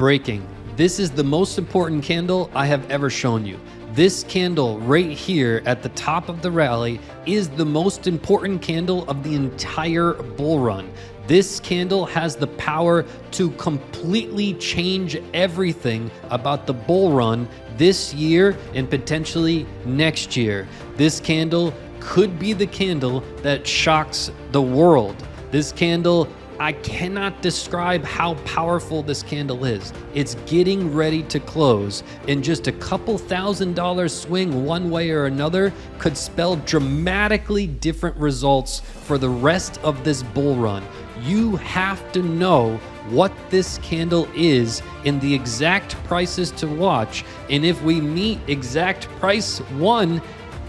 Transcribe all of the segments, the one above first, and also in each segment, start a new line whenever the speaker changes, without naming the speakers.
Breaking. This is the most important candle I have ever shown you. This candle right here at the top of the rally is the most important candle of the entire bull run. This candle has the power to completely change everything about the bull run this year and potentially next year. This candle could be the candle that shocks the world. This candle, I cannot describe how powerful this candle is. It's getting ready to close, and just a couple $1,000 swing one way or another could spell dramatically different results for the rest of this bull run. You have to know what this candle is and the exact prices to watch, and if we meet exact price one,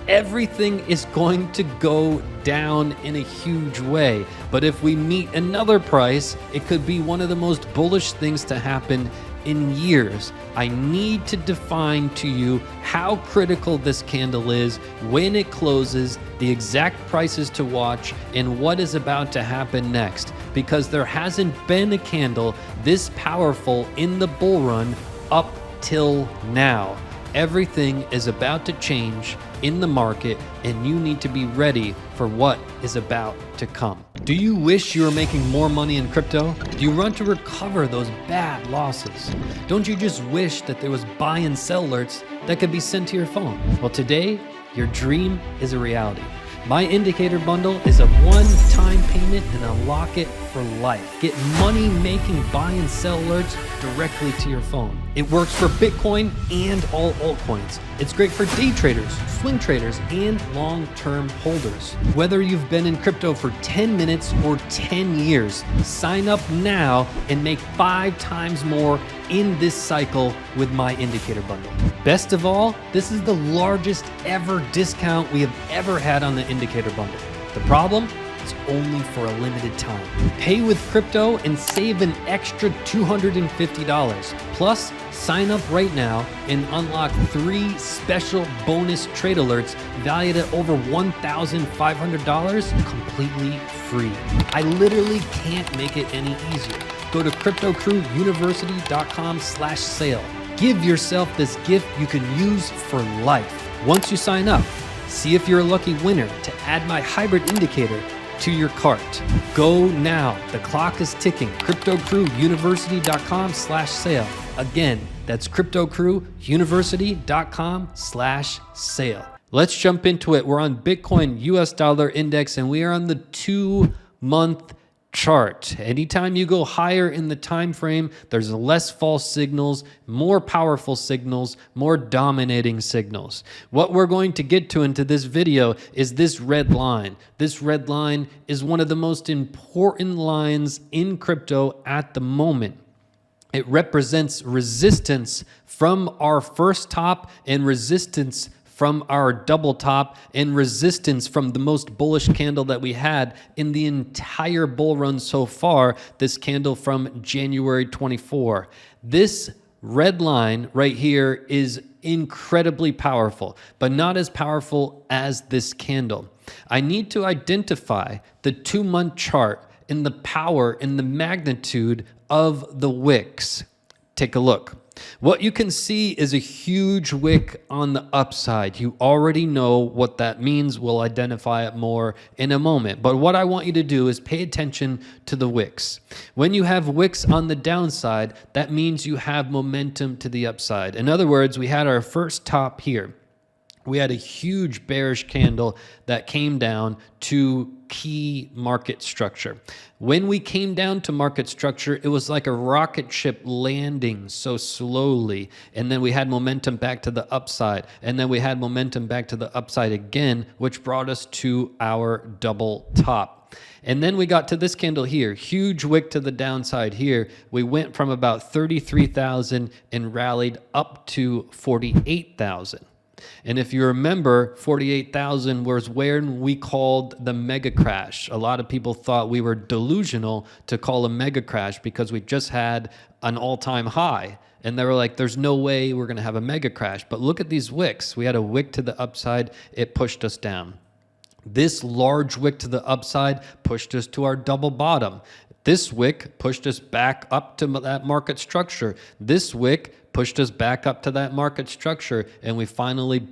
everything is going to go down in a huge way. But if we meet another price, it could be one of the most bullish things to happen in years. I need to define to you how critical this candle is, when it closes, the exact prices to watch, and what is about to happen next. Because there hasn't been a candle this powerful in the bull run up till now. Everything is about to change in the market, and you need to be ready for what is about to come. Do you wish you were making more money in crypto? Do you want to recover those bad losses? Don't you just wish that there was buy and sell alerts that could be sent to your phone? Well, today, your dream is a reality. My indicator bundle is a one-time payment and unlock it for life. Get money-making buy and sell alerts directly to your phone. It works for Bitcoin and all altcoins. It's great for day traders, swing traders, and long-term holders. Whether you've been in crypto for 10 minutes or 10 years, sign up now and make 5 times more in this cycle with my indicator bundle. Best of all, this is the largest ever discount we have ever had on the indicator bundle. The problem? It's only for a limited time. Pay with crypto and save an extra $250. Plus, sign up right now and unlock 3 special bonus trade alerts valued at over $1,500 completely free. I literally can't make it any easier. Go to cryptocrewuniversity.com/sale. Give yourself this gift you can use for life. Once you sign up, see if you're a lucky winner to add my hybrid indicator to your cart. Go now. The clock is ticking. cryptocrewuniversity.com/sale. Again, that's cryptocrewuniversity.com/sale. Let's jump into it. We're on Bitcoin US dollar index, and we are on the 2-month chart. Anytime you go higher in the time frame, there's less false signals, more powerful signals, more dominating signals. What we're going to get to into this video is this red line. This red line is one of the most important lines in crypto at the moment. It represents resistance from our first top and resistance from our double top and resistance from the most bullish candle that we had in the entire bull run so far, this candle from January 24. This red line right here is incredibly powerful, but not as powerful as this candle. I need to identify the 2-month chart and the power and the magnitude of the wicks. Take a look. What you can see is a huge wick on the upside. You already know what that means. We'll identify it more in a moment. But what I want you to do is pay attention to the wicks. When you have wicks on the downside, that means you have momentum to the upside. In other words, we had our first top here. We had a huge bearish candle that came down to key market structure. When we came down to market structure, it was like a rocket ship landing so slowly. And then we had momentum back to the upside. And then we had momentum back to the upside again, which brought us to our double top. And then we got to this candle here, huge wick to the downside here. We went from about 33,000 and rallied up to 48,000. And if you remember, 48,000 was when we called the mega crash. A lot of people thought we were delusional to call a mega crash because we just had an all-time high. And they were like, there's no way we're going to have a mega crash. But look at these wicks. We had a wick to the upside. It pushed us down. This large wick to the upside pushed us to our double bottom. This wick pushed us back up to that market structure. This wick pushed us back up to that market structure, and we finally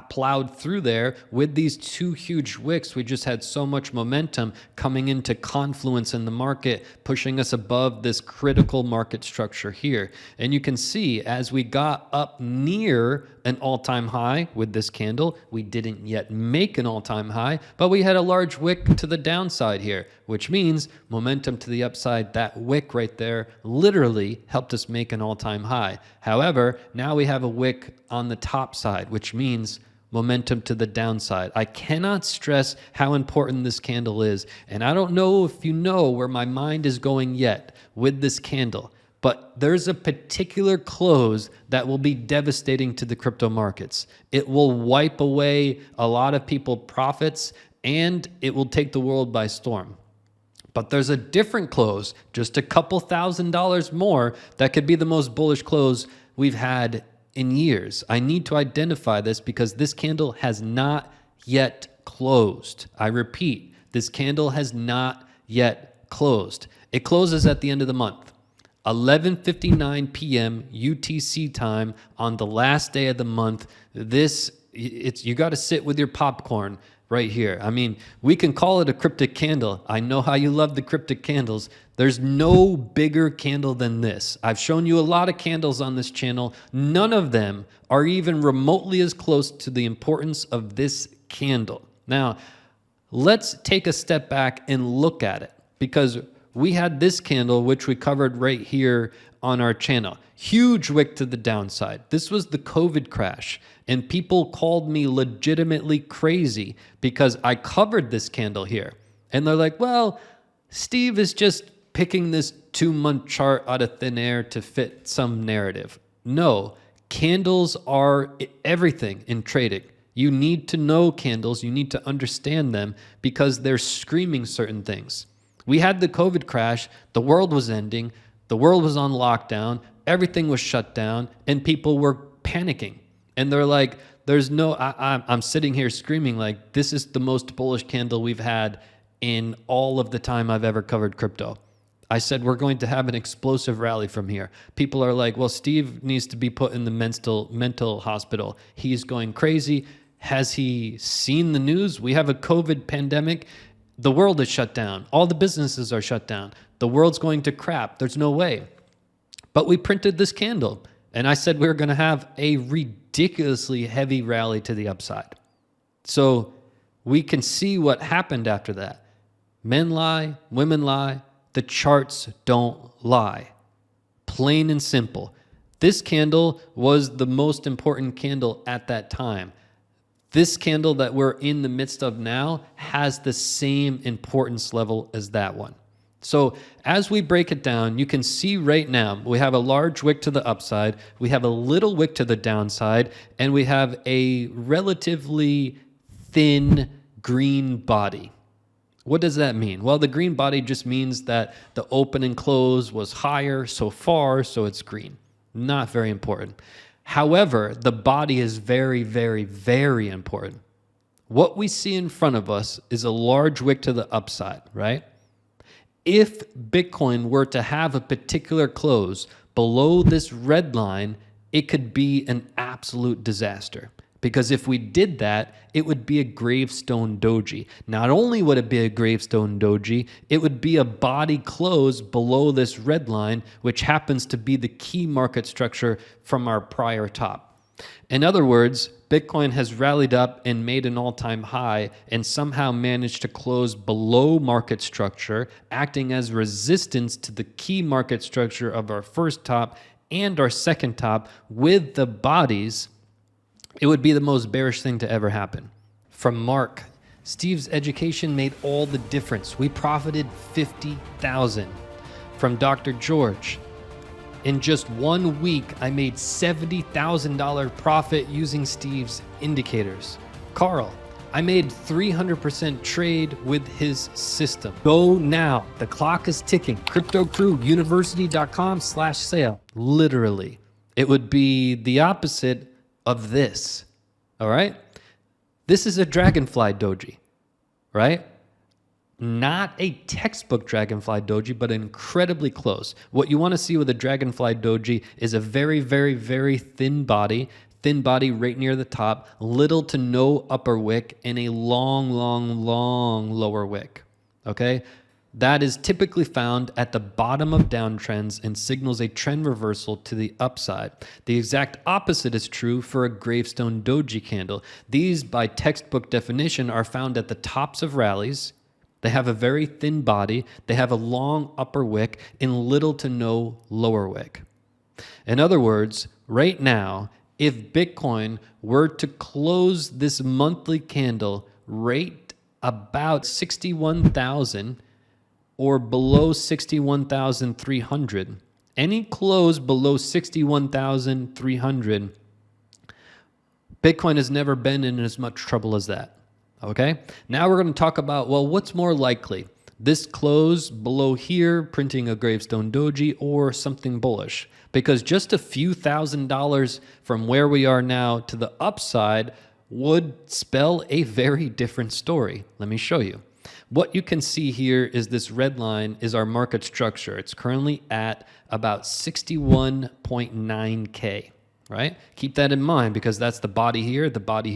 plowed through there with these two huge wicks. We just had so much momentum coming into confluence in the market, pushing us above this critical market structure here. And you can see as we got up near an all-time high with this candle, we didn't yet make an all-time high, but we had a large wick to the downside here, which means momentum to the upside. That wick right there literally helped us make an all-time high. However, now we have a wick on the top side, which means momentum to the downside. I cannot stress how important this candle is. And I don't know if you know where my mind is going yet with this candle, but there's a particular close that will be devastating to the crypto markets. It will wipe away a lot of people's profits, and it will take the world by storm. But there's a different close, just a couple $1,000s more, that could be the most bullish close we've had in years. I need to identify this because this candle has not yet closed. I repeat, this candle has not yet closed. It closes at the end of the month, 11:59 p.m. UTC time on the last day of the month. You got to sit with your popcorn right here. I mean, we can call it a cryptic candle. I know how you love the cryptic candles. There's no bigger candle than this. I've shown you a lot of candles on this channel. None of them are even remotely as close to the importance of this candle. Now, let's take a step back and look at it, because we had this candle, which we covered right here on our channel. Huge wick to the downside. This was the COVID crash, and people called me legitimately crazy because I covered this candle here. And they're like, well, Steve is just picking this 2-month chart out of thin air to fit some narrative. No, candles are everything in trading. You need to know candles. You need to understand them because they're screaming certain things. We had the COVID crash. The world was ending. The world was on lockdown. Everything was shut down, and people were panicking. And they're like, I'm sitting here screaming like, this is the most bullish candle we've had in all of the time I've ever covered crypto. I said, we're going to have an explosive rally from here. People are like, well, Steve needs to be put in the mental hospital. He's going crazy. Has he seen the news? We have a COVID pandemic. The world is shut down. All the businesses are shut down. The world's going to crap. There's no way. But we printed this candle, and I said we were going to have a ridiculously heavy rally to the upside. So we can see what happened after that. Men lie, women lie, the charts don't lie. Plain and simple. This candle was the most important candle at that time. This candle that we're in the midst of now has the same importance level as that one. So as we break it down, you can see right now, we have a large wick to the upside, we have a little wick to the downside, and we have a relatively thin green body. What does that mean? Well, the green body just means that the open and close was higher so far, so it's green. Not very important. However, the body is very, very, very important. What we see in front of us is a large wick to the upside, right? If Bitcoin were to have a particular close below this red line, it could be an absolute disaster. Because if we did that, it would be a gravestone doji. Not only would it be a gravestone doji, it would be a body close below this red line, which happens to be the key market structure from our prior top. In other words, Bitcoin has rallied up and made an all-time high and somehow managed to close below market structure, acting as resistance to the key market structure of our first top and our second top with the bodies. It would be the most bearish thing to ever happen. From Mark, Steve's education made all the difference. We profited $50,000. From Dr. George, in just 1 week, I made $70,000 profit using Steve's indicators. Carl, I made 300% trade with his system. Go now. The clock is ticking. CryptoCrewUniversity.com/sale. Literally. It would be the opposite of this. All right? This is a Dragonfly Doji, right? Not a textbook Dragonfly Doji, but incredibly close. What you want to see with a Dragonfly Doji is a very, very, very thin body right near the top, little to no upper wick, and a long, long, long lower wick. Okay? That is typically found at the bottom of downtrends and signals a trend reversal to the upside. The exact opposite is true for a gravestone doji candle. These, by textbook definition, are found at the tops of rallies. They have a very thin body. They have a long upper wick and little to no lower wick. In other words, right now, if Bitcoin were to close this monthly candle right about 61,000 or below 61,300, any close below 61,300, Bitcoin has never been in as much trouble as that. Okay? Now we're going to talk about, well, what's more likely? This close below here, printing a gravestone doji, or something bullish? Because just a few $1,000s from where we are now to the upside would spell a very different story. Let me show you. What you can see here is this red line is our market structure. It's currently at about 61.9K, right? Keep that in mind because that's the body here, the wick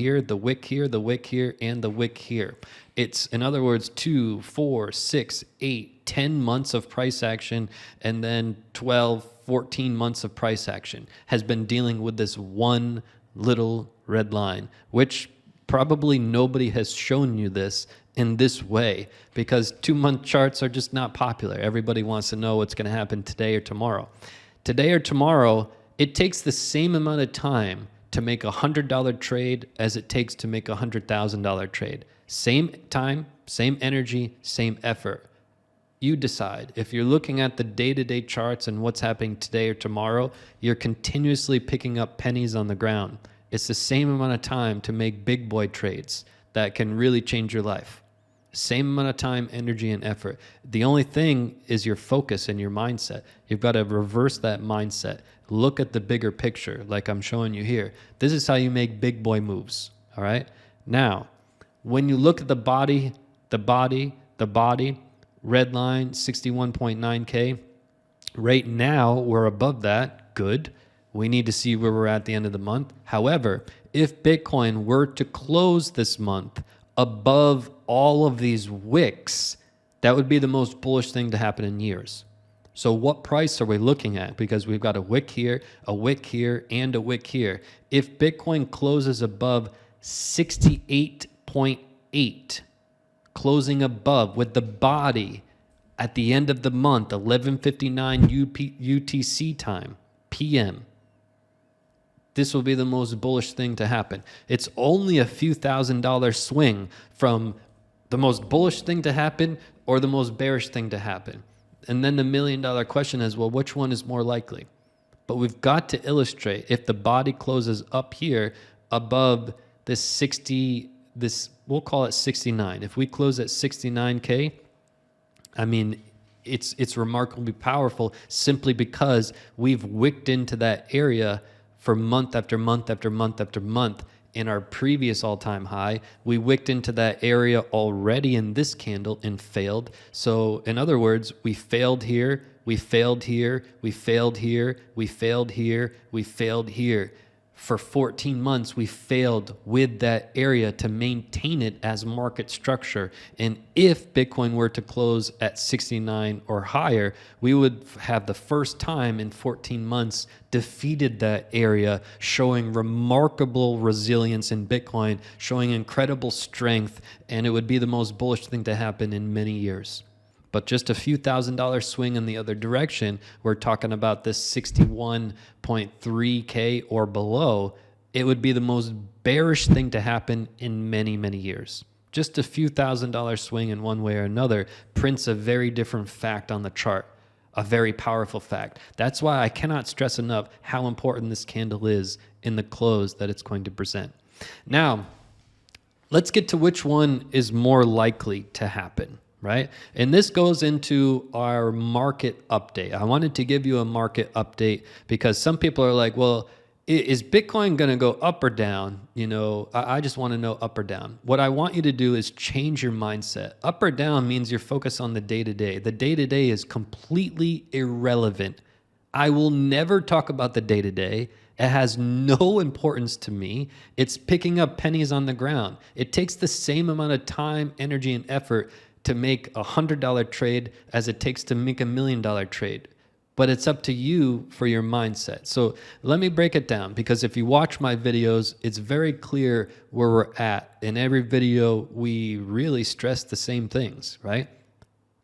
here, the wick here, and the wick here. It's, in other words, 2, 4, 6, 8, 10 months of price action, and then 12, 14 months of price action has been dealing with this one little red line, which probably nobody has shown you this in this way because 2-month charts are just not popular. Everybody wants to know what's going to happen today or tomorrow. Today or tomorrow, it takes the same amount of time to make a $100 trade as it takes to make a $100,000 trade. Same time, same energy, same effort. You decide. If you're looking at the day-to-day charts and what's happening today or tomorrow, you're continuously picking up pennies on the ground. It's the same amount of time to make big boy trades that can really change your life. Same amount of time, energy, and effort. The only thing is your focus and your mindset. You've got to reverse that mindset. Look at the bigger picture like I'm showing you here. This is how you make big boy moves, all right? Now, when you look at the body, red line, 61.9K, right now we're above that, good. We need to see where we're at the end of the month. However, if Bitcoin were to close this month above all of these wicks, that would be the most bullish thing to happen in years. So what price are we looking at? Because we've got a wick here, and a wick here. If Bitcoin closes above 68.8, closing above with the body at the end of the month, 11:59 UTC time, PM, this will be the most bullish thing to happen. It's only a few $1,000 swing from the most bullish thing to happen or the most bearish thing to happen. And then the $1 million question is, well, which one is more likely? But we've got to illustrate if the body closes up here above this 60, we'll call it 69. If we close at 69K, I mean, it's remarkably powerful simply because we've wicked into that area for month after month after month after month. In our previous all-time high, we wicked into that area already in this candle and failed. So in other words, we failed here, we failed here, we failed here, we failed here, we failed here. For 14 months, we failed with that area to maintain it as market structure. And if Bitcoin were to close at 69 or higher, we would have the first time in 14 months defeated that area, showing remarkable resilience in Bitcoin, showing incredible strength, and it would be the most bullish thing to happen in many years. But just a few $1,000 swing in the other direction, we're talking about this 61.3K or below, it would be the most bearish thing to happen in many, many years. Just a few $1,000 swing in one way or another prints a very different fact on the chart, a very powerful fact. That's why I cannot stress enough how important this candle is in the close that it's going to present. Now, let's get to which one is more likely to happen. Right? And this goes into our market update. I wanted to give you a market update because some people are like, well, Is Bitcoin going to go up or down? You know, I just want to know up or down. What I want you to do is change your mindset. Up or down means you're focused on the day-to-day. The day-to-day is completely irrelevant. I will never talk about the day-to-day. It has no importance to me. It's picking up pennies on the ground. It takes the same amount of time, energy, and effort to make a $100 trade as it takes to make $1 million trade. But it's up to you for your mindset. So let me break it down, because if you watch my videos, it's very clear where we're at. In every video, we really stress the same things, right?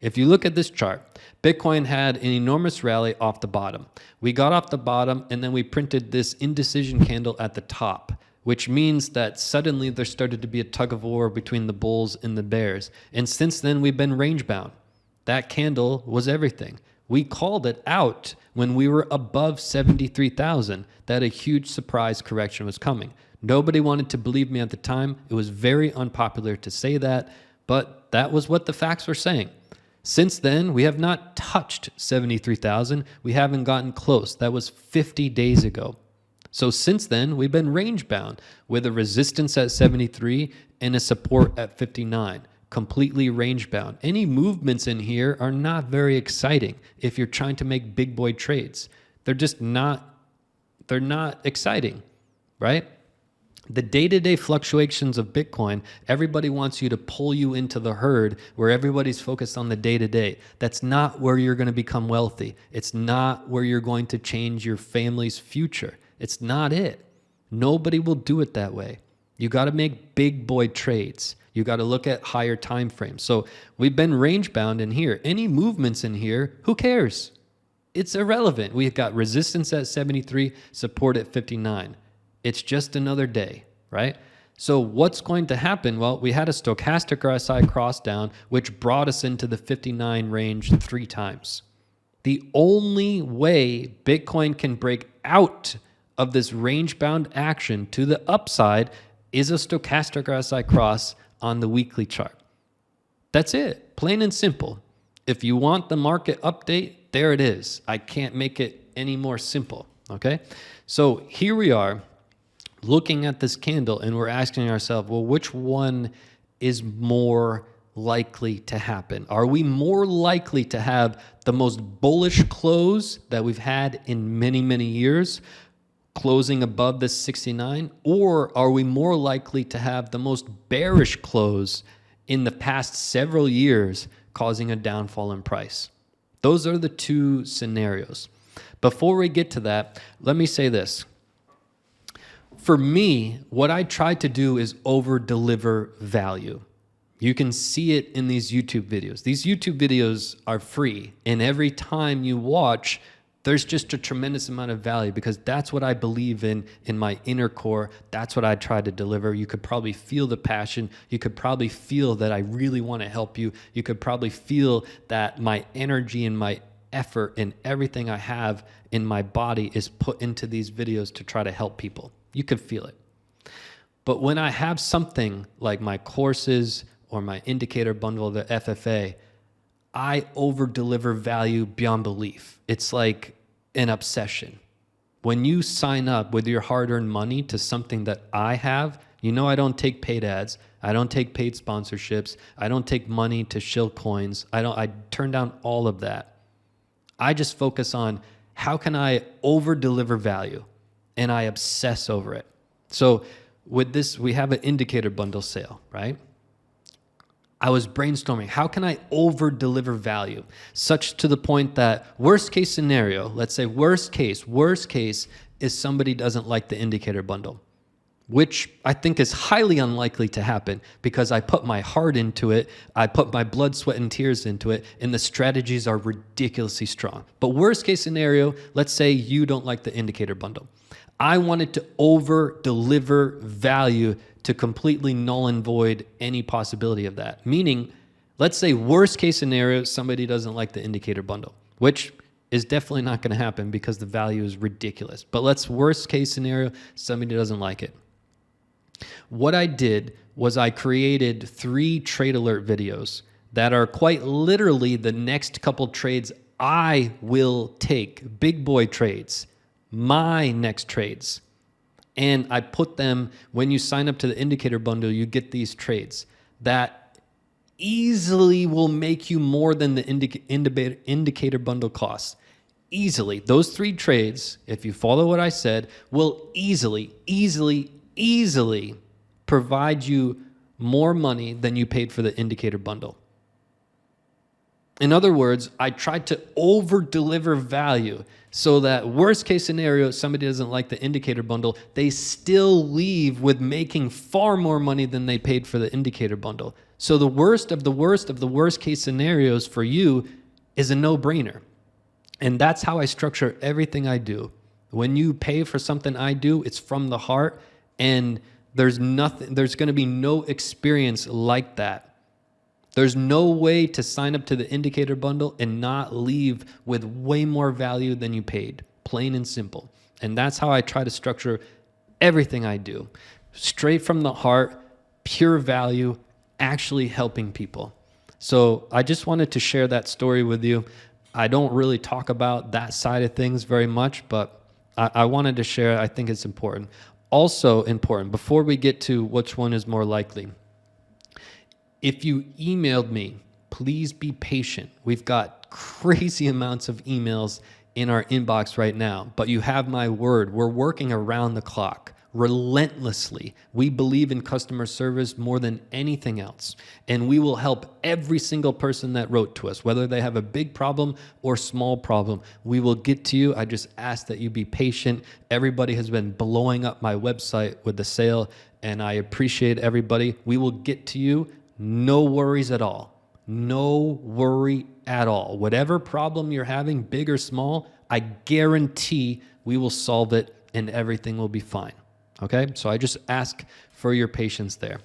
If you look at this chart, Bitcoin had an enormous rally off the bottom. We got off the bottom and then we printed this indecision candle at the top, which means that suddenly there started to be a tug of war between the bulls and the bears. And since then, we've been range bound. That candle was everything. We called it out when we were above 73,000 that a huge surprise correction was coming. Nobody wanted to believe me at the time. It was very unpopular to say that, but that was what the facts were saying. Since then, we have not touched 73,000. We haven't gotten close. That was 50 days ago. So since then, we've been range bound with a resistance at 73 and a support at 59. Completely range bound. Any movements in here are not very exciting if you're trying to make big boy trades. They're just not, they're not exciting, right? The day-to-day fluctuations of Bitcoin, everybody wants you to pull you into the herd where everybody's focused on the day-to-day. That's not where you're going to become wealthy. It's not where you're going to change your family's future. It's not it. Nobody will do it that way. You got to make big boy trades. You got to look at higher time frames. So we've been range bound in here. Any movements in here, who cares? It's irrelevant. We've got resistance at 73, support at 59. It's just another day, right? So what's going to happen? Well, we had a stochastic RSI cross down, which brought us into the 59 range 3 times. The only way Bitcoin can break out of this range bound action to the upside is a stochastic RSI cross on the weekly chart. That's it, plain and simple. If you want the market update, there it is. I can't make it any more simple, okay? So here we are looking at this candle and we're asking ourselves, well, which one is more likely to happen? Are we more likely to have the most bullish close that we've had in many, many years, closing above this 69, or are we more likely to have the most bearish close in the past several years, causing a downfall in price? Those are the 2 scenarios. Before we get to that, let me say this. For me, what I try to do is over-deliver value. You can see it in these YouTube videos. These YouTube videos are free, and every time you watch, there's just a tremendous amount of value, because that's what I believe in my inner core. That's what I try to deliver. You could probably feel the passion. You could probably feel that I really want to help you. You could probably feel that my energy and my effort and everything I have in my body is put into these videos to try to help people. You could feel it. But when I have something like my courses or my indicator bundle, the FFA, I over-deliver value beyond belief. It's like an obsession. When you sign up with your hard-earned money to something that I have, you know I don't take paid ads. I don't take paid sponsorships. I don't take money to shill coins. I turn down all of that. I just focus on how can I over-deliver value, and I obsess over it. So with this, we have an indicator bundle sale, right? I was brainstorming, how can I over-deliver value, such to the point that worst case scenario, let's say worst case is somebody doesn't like the indicator bundle, which I think is highly unlikely to happen because I put my heart into it, I put my blood, sweat, and tears into it, and the strategies are ridiculously strong. But worst case scenario, let's say you don't like the indicator bundle. I wanted to over-deliver value to completely null and void any possibility of that. Meaning, let's say worst case scenario, somebody doesn't like the indicator bundle, which is definitely not going to happen because the value is ridiculous. But let's worst case scenario, somebody doesn't like it. What I did was I created 3 trade alert videos that are quite literally the next couple trades I will take, big boy trades, my next trades. And I put them, when you sign up to the indicator bundle, you get these trades that easily will make you more than the indicator bundle costs. Easily. Those 3 trades, if you follow what I said, will easily provide you more money than you paid for the indicator bundle. In other words, I tried to over-deliver value so that worst case scenario, if somebody doesn't like the indicator bundle, they still leave with making far more money than they paid for the indicator bundle. So the worst of the worst case scenarios for you is a no-brainer. And that's how I structure everything I do. When you pay for something I do, it's from the heart, and there's going to be no experience like that. There's no way to sign up to the indicator bundle and not leave with way more value than you paid, plain and simple. And that's how I try to structure everything I do. Straight from the heart, pure value, actually helping people. So I just wanted to share that story with you. I don't really talk about that side of things very much, but I wanted to share. I think it's important. Also important, before we get to which one is more likely, if you emailed me, please be patient. We've got crazy amounts of emails in our inbox right now, but you have my word. We're working around the clock, relentlessly. We believe in customer service more than anything else, and we will help every single person that wrote to us, whether they have a big problem or small problem. We will get to you. I just ask that you be patient. Everybody has been blowing up my website with the sale, and I appreciate everybody. We will get to you. No worries at all. No worry at all. Whatever problem you're having, big or small, I guarantee we will solve it and everything will be fine. Okay? So I just ask for your patience there.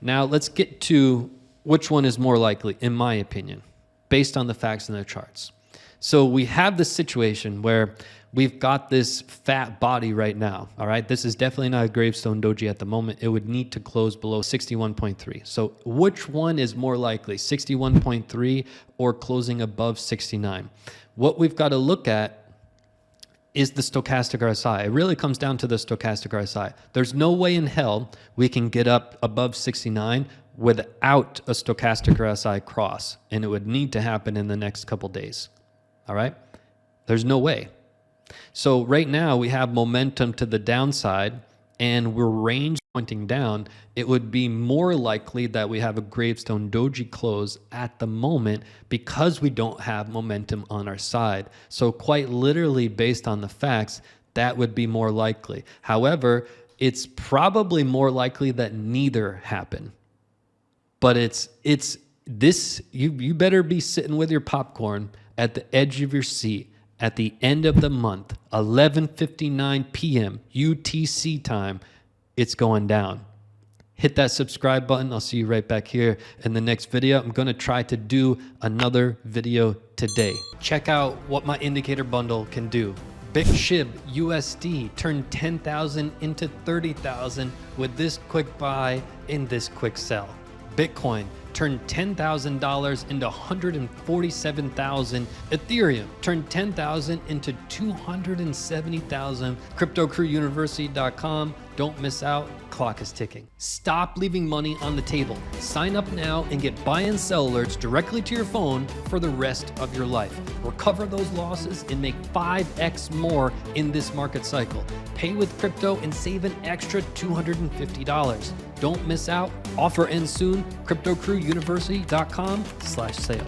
Now let's get to which one is more likely, in my opinion, based on the facts and the charts. So we have this situation where we've got this fat body right now, all right? This is definitely not a gravestone doji at the moment. It would need to close below 61.3. So which one is more likely, 61.3 or closing above 69? What we've got to look at is the stochastic RSI. It really comes down to the stochastic RSI. There's no way in hell we can get up above 69 without a stochastic RSI cross, and it would need to happen in the next couple days, all right? There's no way. So right now we have momentum to the downside and we're range pointing down. It would be more likely that we have a gravestone doji close at the moment because we don't have momentum on our side. So quite literally, based on the facts, that would be more likely. However, it's probably more likely that neither happen. But it's this, you better be sitting with your popcorn at the edge of your seat at the end of the month, 11:59 p.m. UTC time. It's going down. Hit that subscribe button. I'll see you right back here in the next video. I'm going to try to do another video today. Check out what my indicator bundle can do. Big Shib USD turned 10,000 into 30,000 with this quick buy in this quick sell. Bitcoin turned $10,000 into 147,000. Ethereum turned 10,000 into 270,000. CryptoCrewUniversity.com. Don't miss out. Clock is ticking. Stop leaving money on the table. Sign up now and get buy and sell alerts directly to your phone for the rest of your life. Recover those losses and make 5x more in this market cycle. Pay with crypto and save an extra $250. Don't miss out. Offer ends soon. CryptoCrewUniversity.com/sale.